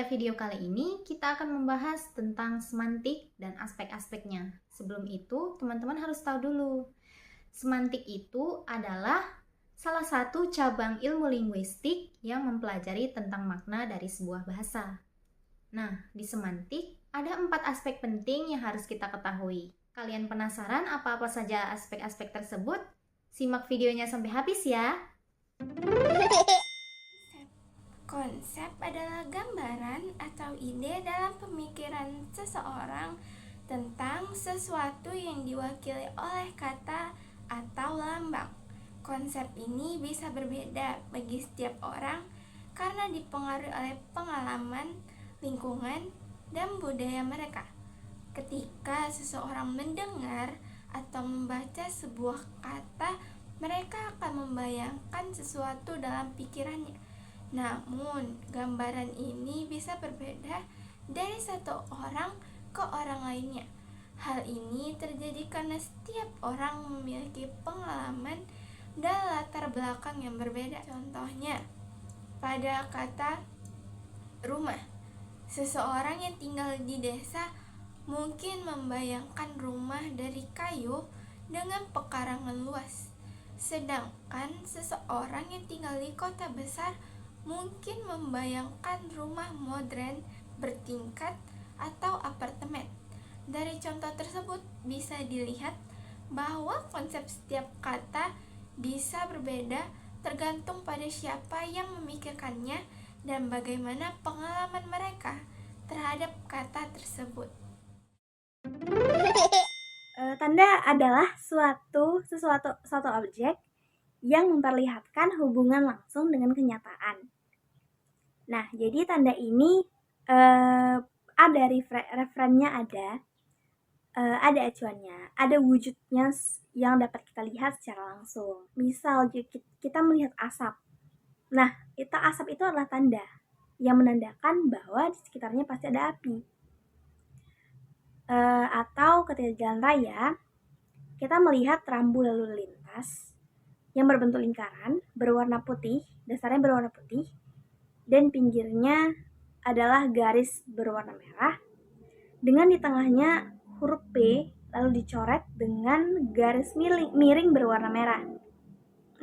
video kali ini kita akan membahas tentang semantik dan aspek-aspeknya. Sebelum itu, teman-teman harus tahu dulu. Semantik itu adalah salah satu cabang ilmu linguistik yang mempelajari tentang makna dari sebuah bahasa. Nah, di semantik ada 4 aspek penting yang harus kita ketahui. Kalian penasaran apa-apa saja aspek-aspek tersebut? Simak videonya sampai habis ya! Konsep adalah gambaran atau ide dalam pemikiran seseorang tentang sesuatu yang diwakili oleh kata atau lambang. Konsep ini bisa berbeda bagi setiap orang karena dipengaruhi oleh pengalaman, lingkungan, dan budaya mereka. Ketika seseorang mendengar atau membaca sebuah kata, mereka akan membayangkan sesuatu dalam pikirannya. Namun, gambaran ini bisa berbeda dari satu orang ke orang lainnya. Hal ini terjadi karena setiap orang memiliki pengalaman dan latar belakang yang berbeda. Contohnya, pada kata rumah, seseorang yang tinggal di desa mungkin membayangkan rumah dari kayu dengan pekarangan luas. Sedangkan seseorang yang tinggal di kota besar mungkin membayangkan rumah modern bertingkat atau apartemen. Dari contoh tersebut bisa dilihat bahwa konsep setiap kata bisa berbeda tergantung pada siapa yang memikirkannya dan bagaimana pengalaman mereka terhadap kata tersebut. Tanda adalah suatu objek yang memperlihatkan hubungan langsung dengan kenyataan. Nah, jadi tanda ini ada referennya, ada acuannya, ada wujudnya yang dapat kita lihat secara langsung. Misal kita melihat asap. Nah, asap itu adalah tanda yang menandakan bahwa di sekitarnya pasti ada api. Atau ketika jalan raya, kita melihat rambu lalu lintas yang berbentuk lingkaran, berwarna putih, dasarnya berwarna putih, dan pinggirnya adalah garis berwarna merah, dengan di tengahnya huruf P, lalu dicoret dengan garis miring berwarna merah.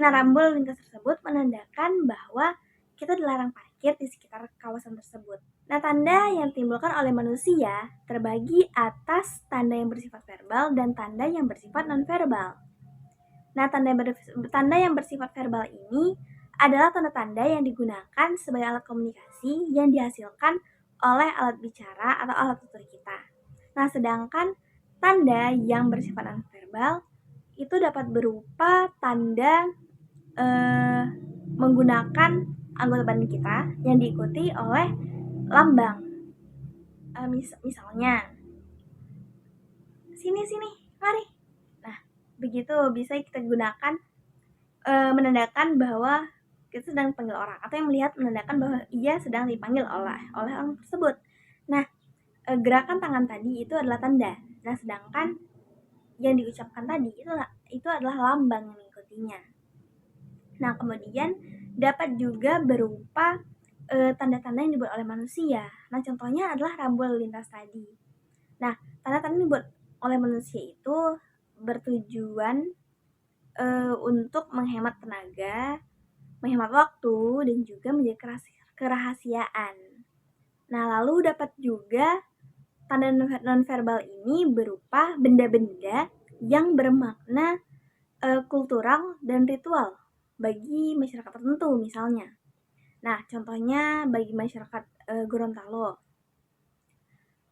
Nah, rambu lalu lintas tersebut menandakan bahwa kita dilarang parkir di sekitar kawasan tersebut. Nah, tanda yang ditimbulkan oleh manusia terbagi atas tanda yang bersifat verbal dan tanda yang bersifat non-verbal. Nah, tanda yang bersifat verbal ini adalah tanda-tanda yang digunakan sebagai alat komunikasi yang dihasilkan oleh alat bicara atau alat tutur kita. Nah, sedangkan tanda yang bersifat non-verbal itu dapat berupa tanda menggunakan anggota badan kita yang diikuti oleh lambang. Misalnya, sini, mari. Nah, begitu bisa kita gunakan menandakan bahwa kita sedang dipanggil orang, atau yang melihat menandakan bahwa ia sedang dipanggil oleh orang tersebut. Nah, gerakan tangan tadi itu adalah tanda. Nah, sedangkan yang diucapkan tadi itu adalah lambang yang mengikutinya. Nah, kemudian dapat juga berupa tanda-tanda yang dibuat oleh manusia. Nah, contohnya adalah rambu lalu lintas tadi. Nah, tanda-tanda yang dibuat oleh manusia itu bertujuan untuk menghemat tenaga, menghemat waktu, dan juga menjaga kerahasiaan. Nah, lalu dapat juga tanda nonverbal ini berupa benda-benda yang bermakna kultural dan ritual bagi masyarakat tertentu misalnya. Nah, contohnya bagi masyarakat Gorontalo,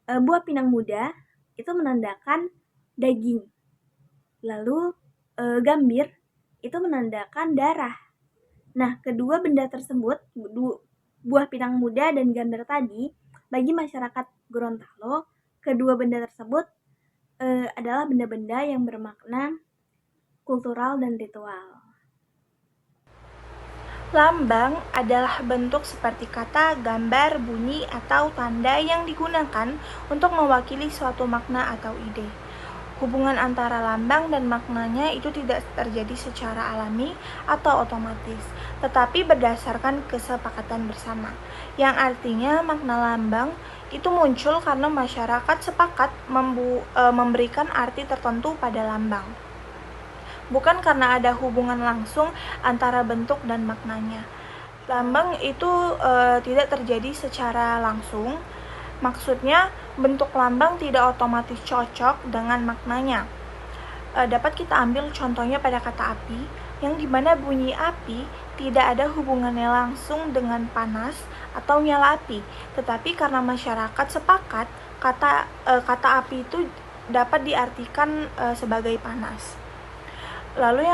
buah pinang muda itu menandakan daging. Lalu gambir itu menandakan darah. Nah, kedua benda tersebut, buah pinang muda dan gambir tadi, bagi masyarakat Gorontalo, kedua benda tersebut adalah benda-benda yang bermakna kultural dan ritual. Lambang adalah bentuk seperti kata, gambar, bunyi, atau tanda yang digunakan untuk mewakili suatu makna atau ide. Hubungan antara lambang dan maknanya itu tidak terjadi secara alami atau otomatis, tetapi berdasarkan kesepakatan bersama, yang artinya makna lambang itu muncul karena masyarakat sepakat memberikan arti tertentu pada lambang, bukan karena ada hubungan langsung antara bentuk dan maknanya. Lambang itu tidak terjadi secara langsung. Maksudnya, bentuk lambang tidak otomatis cocok dengan maknanya. Dapat kita ambil contohnya pada kata api, yang dimana bunyi api tidak ada hubungannya langsung dengan panas atau nyala api, tetapi karena masyarakat sepakat, kata api itu dapat diartikan sebagai panas. Lalu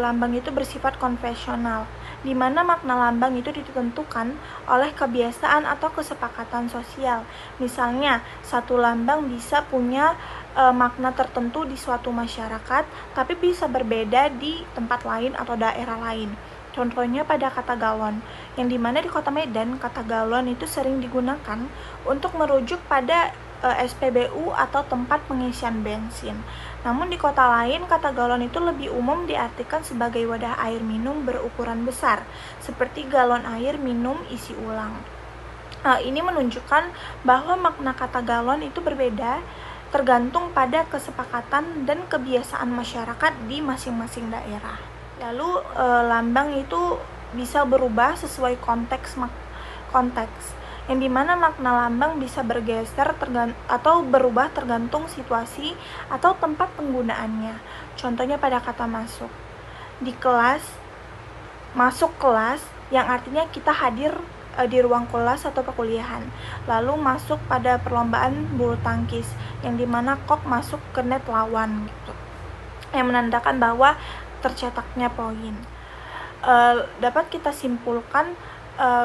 lambang itu bersifat konvensional, di mana makna lambang itu ditentukan oleh kebiasaan atau kesepakatan sosial. Misalnya, satu lambang bisa punya makna tertentu di suatu masyarakat, tapi bisa berbeda di tempat lain atau daerah lain. Contohnya pada kata galon, yang dimana di kota Medan, kata galon itu sering digunakan untuk merujuk pada SPBU atau tempat pengisian bensin. Namun di kota lain, kata galon itu lebih umum diartikan sebagai wadah air minum berukuran besar, seperti galon air minum isi ulang. Ini menunjukkan bahwa makna kata galon itu berbeda tergantung pada kesepakatan dan kebiasaan masyarakat di masing-masing daerah. Lalu lambang itu bisa berubah sesuai konteks, yang dimana makna lambang bisa bergeser atau berubah tergantung situasi atau tempat penggunaannya. Contohnya pada kata masuk. Di kelas, masuk kelas yang artinya kita hadir di ruang kelas atau perkuliahan. Lalu masuk pada perlombaan bulu tangkis, yang dimana kok masuk ke net lawan gitu, yang menandakan bahwa tercetaknya poin. Dapat kita simpulkan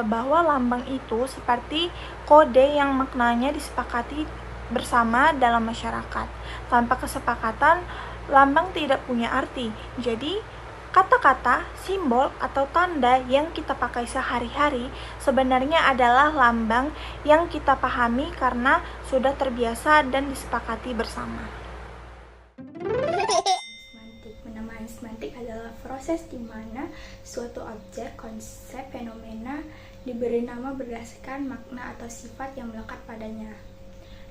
bahwa lambang itu seperti kode yang maknanya disepakati bersama dalam masyarakat. Tanpa kesepakatan, lambang tidak punya arti. Jadi, kata-kata, simbol, atau tanda yang kita pakai sehari-hari sebenarnya adalah lambang yang kita pahami karena sudah terbiasa dan disepakati bersama. Penamaan semantik adalah proses di mana suatu objek, konsep, fenomena diberi nama berdasarkan makna atau sifat yang melekat padanya.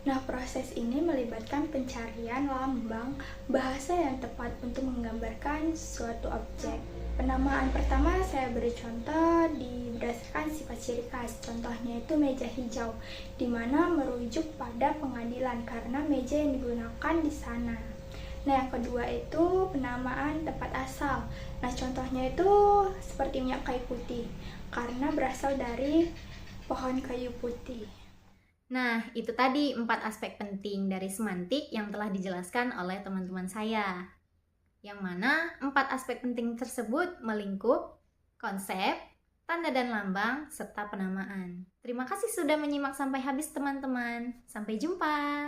Nah, proses ini melibatkan pencarian lambang bahasa yang tepat untuk menggambarkan suatu objek. Penamaan pertama saya beri contoh berdasarkan sifat ciri khas. Contohnya itu meja hijau, di mana merujuk pada pengadilan karena meja yang digunakan di sana. Nah, yang kedua itu penamaan tempat asal. Nah, contohnya itu seperti minyak kayu putih, karena berasal dari pohon kayu putih. Nah, itu tadi 4 aspek penting dari semantik yang telah dijelaskan oleh teman-teman saya. Yang mana 4 aspek penting tersebut melingkup konsep, tanda dan lambang, serta penamaan. Terima kasih sudah menyimak sampai habis teman-teman. Sampai jumpa.